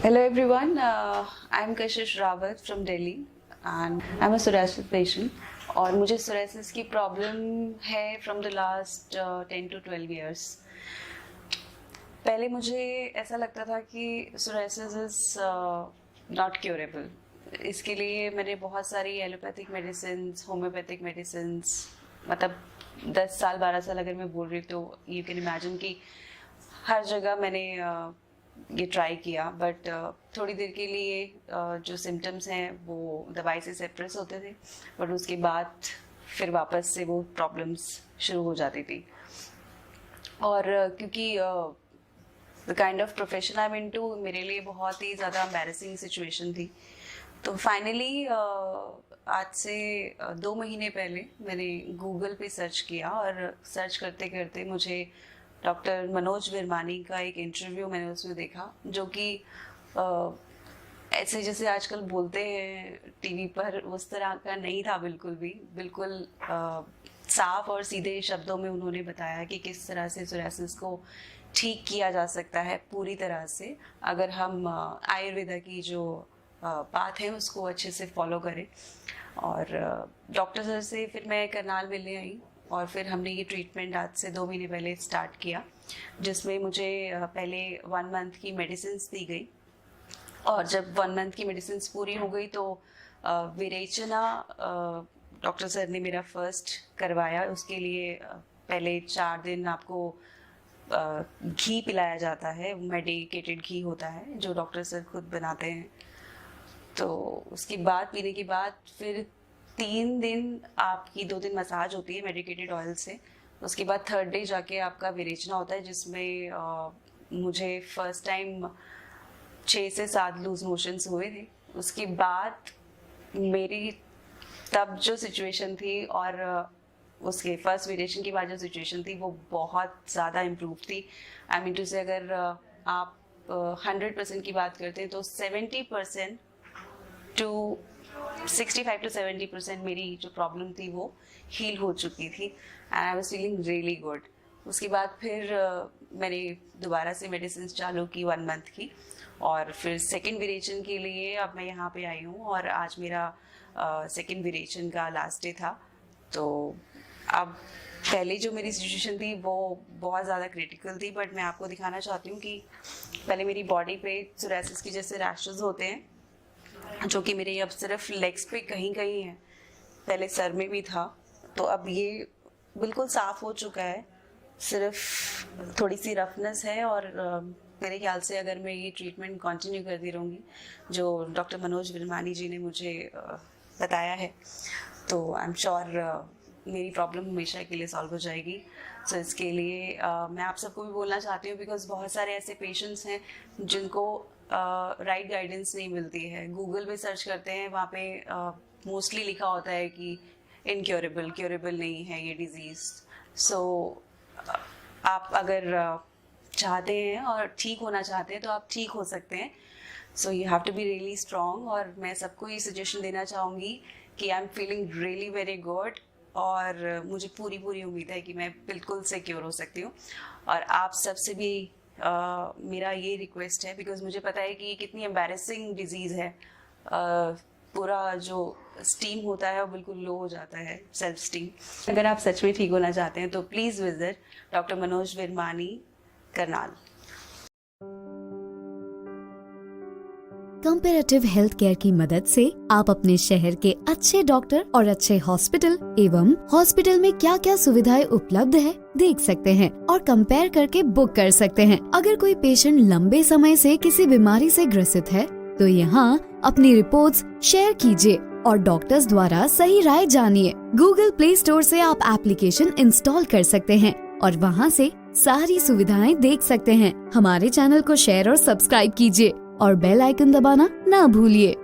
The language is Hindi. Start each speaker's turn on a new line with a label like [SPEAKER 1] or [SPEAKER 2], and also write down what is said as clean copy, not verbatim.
[SPEAKER 1] Hello everyone, I'm Kashish Rawat from Delhi and I'm a psoriasis patient और मुझे psoriasis की प्रॉब्लम है from the last 10 to 12 years. पहले मुझे ऐसा लगता था कि psoriasis is not curable. इसके लिए मैंने बहुत सारी एलोपैथिक मेडिसिन्स, होम्योपैथिक मेडिसिन्स, मतलब 10 साल 12 साल अगर मैं बोल रही हूँ तो यू कैन इमेजिन कि हर जगह मैंने ये ट्राई किया. बट थोड़ी देर के लिए जो सिम्टम्स हैं वो दवाई से सेप्रेस होते थे, बट उसके बाद फिर वापस से वो प्रॉब्लम्स शुरू हो जाती थी. और क्योंकि the kind of profession I am into, मेरे लिए बहुत ही ज़्यादा एम्बैरेसिंग सिचुएशन थी. तो फाइनली आज से 2 महीने पहले मैंने गूगल पे सर्च किया और सर्च करते करते मुझे डॉक्टर मनोज विरमानी का एक इंटरव्यू मैंने उसमें देखा, जो कि ऐसे जैसे आजकल बोलते हैं टीवी पर उस तरह का नहीं था. बिल्कुल साफ और सीधे शब्दों में उन्होंने बताया कि किस तरह से सोरियासिस को ठीक किया जा सकता है पूरी तरह से, अगर हम आयुर्वेदा की जो बात है उसको अच्छे से फॉलो करें. और डॉक्टर सर से फिर मैं करनाल मिलने आई और फिर हमने ये ट्रीटमेंट आज से 2 महीने पहले स्टार्ट किया, जिसमें मुझे पहले 1 मंथ की मेडिसिन्स दी गई. और जब 1 मंथ की मेडिसिन्स पूरी हो गई तो विरेचना डॉक्टर सर ने मेरा फर्स्ट करवाया. उसके लिए पहले 4 दिन आपको घी पिलाया जाता है, मेडिकेटेड घी होता है जो डॉक्टर सर खुद बनाते हैं. तो उसके बाद पीने के बाद फिर 3 दिन आपकी 2 दिन मसाज होती है मेडिकेटेड ऑयल से. उसके बाद 3rd डे जाके आपका विरेचना होता है, जिसमें मुझे फर्स्ट टाइम 6 से 7 लूज मोशंस हुए थे. उसके बाद मेरी तब जो सिचुएशन थी और उसके फर्स्ट विरेचन के बाद जो सिचुएशन थी वो बहुत ज़्यादा इम्प्रूव थी. आई मीन टू से अगर आप 100% की बात करते हैं तो 70% टू 65 to 70% मेरी जो प्रॉब्लम थी वो हील हो चुकी थी and I was feeling really good. उसके बाद फिर मैंने दोबारा से मेडिसिन चालू की 1 मंथ की, और फिर सेकंड विरेचन के लिए अब मैं यहाँ पे आई हूँ और आज मेरा सेकंड विरेचन का लास्ट डे था. तो अब पहले जो मेरी सिचुएशन थी वो बहुत ज़्यादा क्रिटिकल थी, बट मैं आपको दिखाना चाहती हूँ कि पहले मेरी बॉडी पे सोरियासिस की जैसे रैशेस होते हैं, जो कि मेरे अब सिर्फ लेग्स पे कहीं कहीं है, पहले सर में भी था. तो अब ये बिल्कुल साफ हो चुका है, सिर्फ थोड़ी सी रफनेस है. और मेरे ख्याल से अगर मैं ये ट्रीटमेंट कंटिन्यू करती रहूँगी जो डॉक्टर मनोज विरमानी जी ने मुझे बताया है, तो आई एम श्योर मेरी प्रॉब्लम हमेशा के लिए सॉल्व हो जाएगी. सो इसके लिए मैं आप सबको भी बोलना चाहती हूँ, बिकॉज बहुत सारे ऐसे पेशेंट्स हैं जिनको राइट गाइडेंस नहीं मिलती है. गूगल पे सर्च करते हैं, वहाँ पे मोस्टली लिखा होता है कि क्योरेबल नहीं है ये डिज़ीज़. सो आप अगर चाहते हैं और ठीक होना चाहते हैं तो आप ठीक हो सकते हैं. So you have to be really strong. और मैं सबको ये सजेशन देना चाहूँगी कि I am feeling really very good, और मुझे पूरी उम्मीद है कि मैं बिल्कुल सिक्योर हो सकती हूँ. और आप सबसे भी मेरा ये रिक्वेस्ट है, बिकॉज मुझे पता है कि ये कितनी एम्बैरेसिंग डिजीज़ है. पूरा जो स्टीम होता है वो बिल्कुल लो हो जाता है, सेल्फ स्टीम. अगर आप सच में ठीक होना चाहते हैं तो please visit doctor Manoj Virmani, Karnal.
[SPEAKER 2] Comparative health care की मदद से आप अपने शहर के अच्छे डॉक्टर और अच्छे हॉस्पिटल एवं हॉस्पिटल में क्या क्या सुविधाएं उपलब्ध है देख सकते हैं और कंपेयर करके बुक कर सकते हैं. अगर कोई पेशेंट लंबे समय से किसी बीमारी से ग्रसित है तो यहाँ अपनी रिपोर्ट्स शेयर कीजिए और डॉक्टर्स द्वारा सही राय जानिए. गूगल प्ले स्टोर से आप एप्लीकेशन इंस्टॉल कर सकते हैं और वहाँ से सारी सुविधाएं देख सकते हैं. हमारे चैनल को शेयर और सब्सक्राइब कीजिए और बेल आइकन दबाना ना भूलिए.